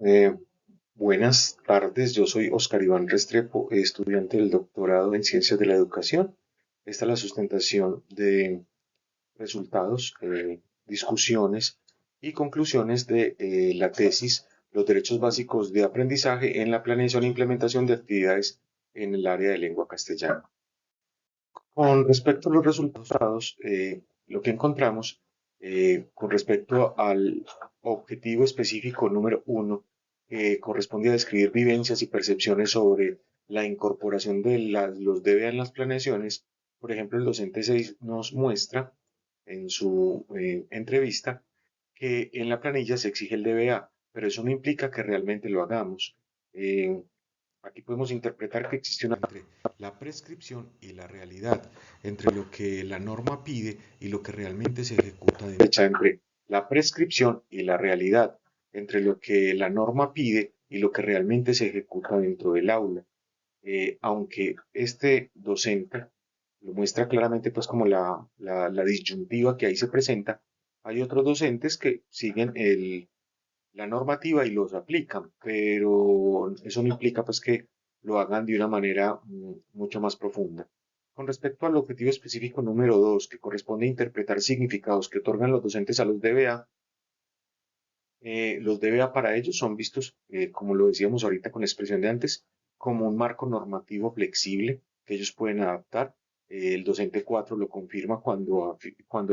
Eh, Buenas tardes, yo soy Oscar Iván Restrepo, estudiante del doctorado en Ciencias de la Educación. Esta es la sustentación de resultados, discusiones y conclusiones de la tesis Los derechos básicos de aprendizaje en la planeación e implementación de actividades en el área de lengua castellana. Con respecto a los resultados, lo que encontramos con respecto al objetivo específico número uno, que corresponde a describir vivencias y percepciones sobre la incorporación de los DBA en las planeaciones. Por ejemplo, el docente 6 nos muestra en su entrevista que en la planilla se exige el DBA, pero eso no implica que realmente lo hagamos. Eh, Aquí podemos interpretar que existe una entre la prescripción y la realidad, entre lo que la norma pide y lo que realmente se ejecuta entre la prescripción y la realidad, entre lo que la norma pide y lo que realmente se ejecuta dentro del aula. Aunque este docente lo muestra claramente pues como la disyuntiva que ahí se presenta, hay otros docentes que siguen la normativa y los aplican, pero eso no implica pues que lo hagan de una manera mucho más profunda. Con respecto al objetivo específico número 2, que corresponde a interpretar significados que otorgan los docentes a los DBA para ellos son vistos, como lo decíamos ahorita con la expresión de antes, como un marco normativo flexible que ellos pueden adaptar. El docente 4 lo confirma cuando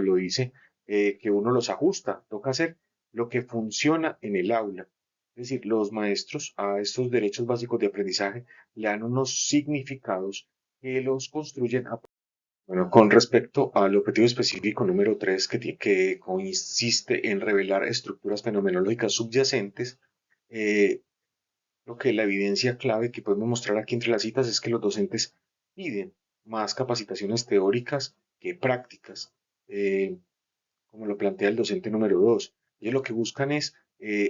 lo dice, que uno los ajusta, toca hacer lo que funciona en el aula. Es decir, los maestros a estos derechos básicos de aprendizaje le dan unos significados que los construyen a... Bueno, con respecto al objetivo específico número 3, que consiste en revelar estructuras fenomenológicas subyacentes, eh, lo que la evidencia clave que podemos mostrar aquí entre las citas es que los docentes piden más capacitaciones teóricas que prácticas, eh, como lo plantea el docente número 2. Ellos lo que buscan es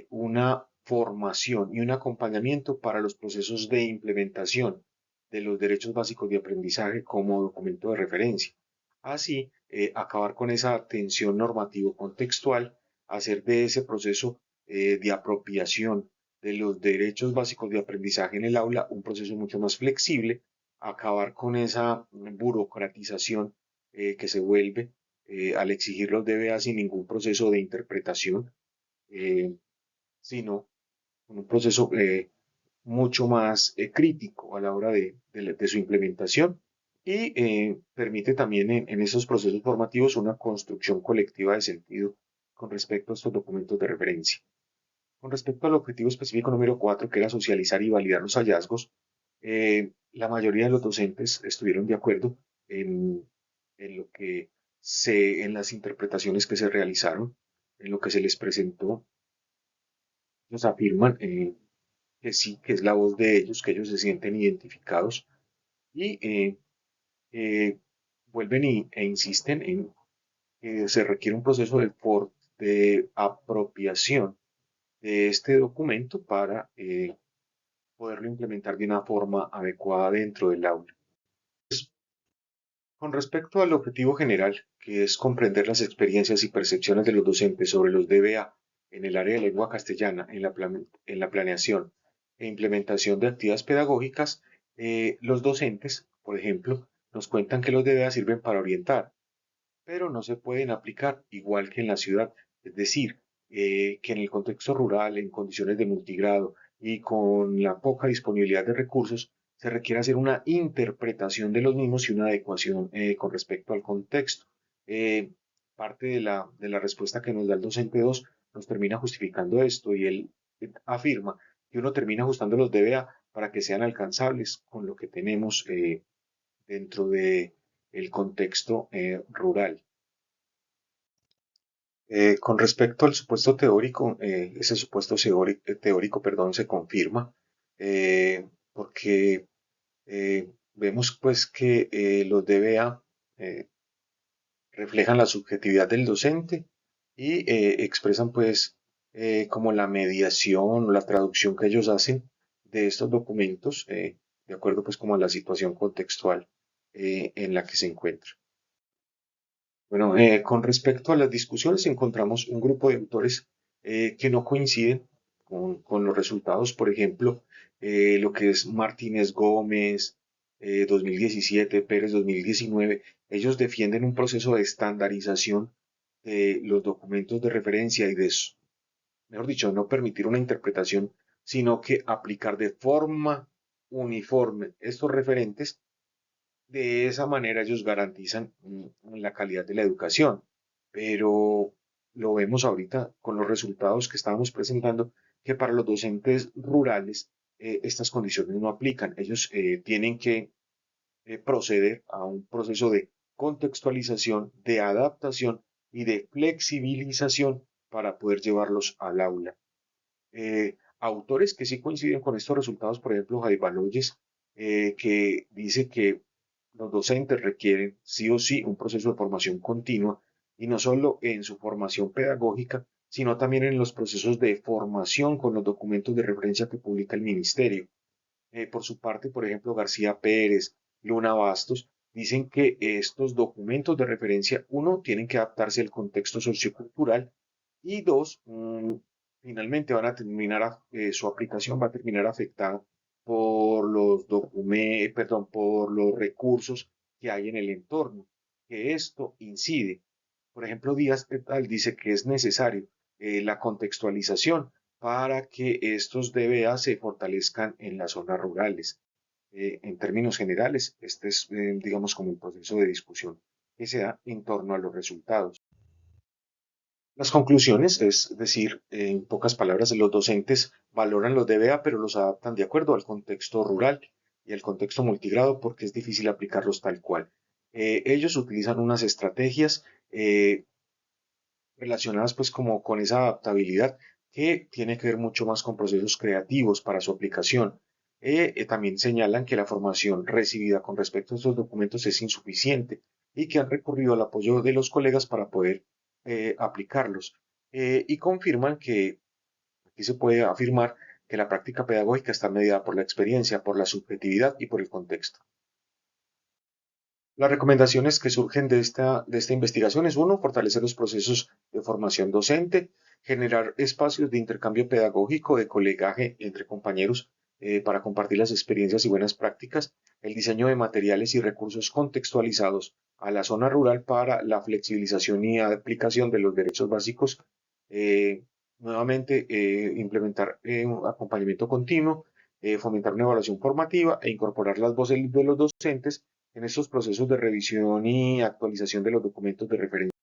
una formación y un acompañamiento para los procesos de implementación de los derechos básicos de aprendizaje como documento de referencia. Así, acabar con esa tensión normativo contextual, hacer de ese proceso de apropiación de los derechos básicos de aprendizaje en el aula un proceso mucho más flexible, acabar con esa burocratización que se vuelve al exigir los DBA sin ningún proceso de interpretación, eh, sino con un proceso mucho más crítico a la hora de su implementación y permite también en esos procesos formativos una construcción colectiva de sentido con respecto a estos documentos de referencia. Con respecto al objetivo específico número 4, que era socializar y validar los hallazgos, la mayoría de los docentes estuvieron de acuerdo en, en lo que en las interpretaciones que se realizaron, en lo que se les presentó. Nos afirman que sí, que es la voz de ellos, que ellos se sienten identificados y eh, vuelven e insisten en que se requiere un proceso de apropiación de este documento para poderlo implementar de una forma adecuada dentro del aula. Con respecto al objetivo general, que es comprender las experiencias y percepciones de los docentes sobre los DBA en el área de lengua castellana, en la planeación e implementación de actividades pedagógicas, los docentes, por ejemplo, nos cuentan que los DBA sirven para orientar, pero no se pueden aplicar igual que en la ciudad. Es decir, que en el contexto rural, en condiciones de multigrado y con la poca disponibilidad de recursos, se requiere hacer una interpretación de los mismos y una adecuación con respecto al contexto. Eh, Parte de la respuesta que nos da el docente 2 nos termina justificando esto y él afirma que uno termina ajustando los DBA para que sean alcanzables con lo que tenemos dentro de el contexto rural. Con respecto al supuesto teórico, ese supuesto teórico, perdón, se confirma porque vemos pues que los DBA reflejan la subjetividad del docente y expresan pues como la mediación o la traducción que ellos hacen de estos documentos de acuerdo pues como a la situación contextual en la que se encuentra. Bueno, con respecto a las discusiones, encontramos un grupo de autores que no coinciden con los resultados, por ejemplo, lo que es Martínez Gómez 2017, Pérez 2019, ellos defienden un proceso de estandarización de los documentos de referencia y mejor dicho, no permitir una interpretación, sino que aplicar de forma uniforme estos referentes. De esa manera ellos garantizan la calidad de la educación, pero lo vemos ahorita con los resultados que estábamos presentando, que para los docentes rurales estas condiciones no aplican. Ellos tienen que proceder a un proceso de contextualización, de adaptación y de flexibilización para poder llevarlos al aula. Autores que sí coinciden con estos resultados, por ejemplo, Jai Baloyes, que dice que los docentes requieren sí o sí un proceso de formación continua y no solo en su formación pedagógica, sino también en los procesos de formación con los documentos de referencia que publica el ministerio. Por su parte, por ejemplo, García Pérez, Luna Bastos, dicen que estos documentos de referencia, uno, tienen que adaptarse al contexto sociocultural y dos, finalmente van a terminar, su aplicación va a terminar afectada por los perdón, por los recursos que hay en el entorno, que esto incide. Por ejemplo, Díaz et al. Dice que es necesario la contextualización para que estos DBA se fortalezcan en las zonas rurales. En términos generales, este es, digamos, como el proceso de discusión que se da en torno a los resultados. Las conclusiones, es decir, en pocas palabras, los docentes valoran los DBA, pero los adaptan de acuerdo al contexto rural y al contexto multigrado porque es difícil aplicarlos tal cual. Ellos utilizan unas estrategias relacionadas pues como con esa adaptabilidad que tiene que ver mucho más con procesos creativos para su aplicación. También señalan que la formación recibida con respecto a estos documentos es insuficiente y que han recurrido al apoyo de los colegas para poder aplicarlos. Y confirman que aquí se puede afirmar que la práctica pedagógica está mediada por la experiencia, por la subjetividad y por el contexto. Las recomendaciones que surgen de esta investigación es uno, fortalecer los procesos de formación docente, generar espacios de intercambio pedagógico, de colegaje entre compañeros para compartir las experiencias y buenas prácticas, el diseño de materiales y recursos contextualizados a la zona rural para la flexibilización y aplicación de los derechos básicos, eh, nuevamente implementar un acompañamiento continuo, fomentar una evaluación formativa e incorporar las voces de los docentes en estos procesos de revisión y actualización de los documentos de referencia.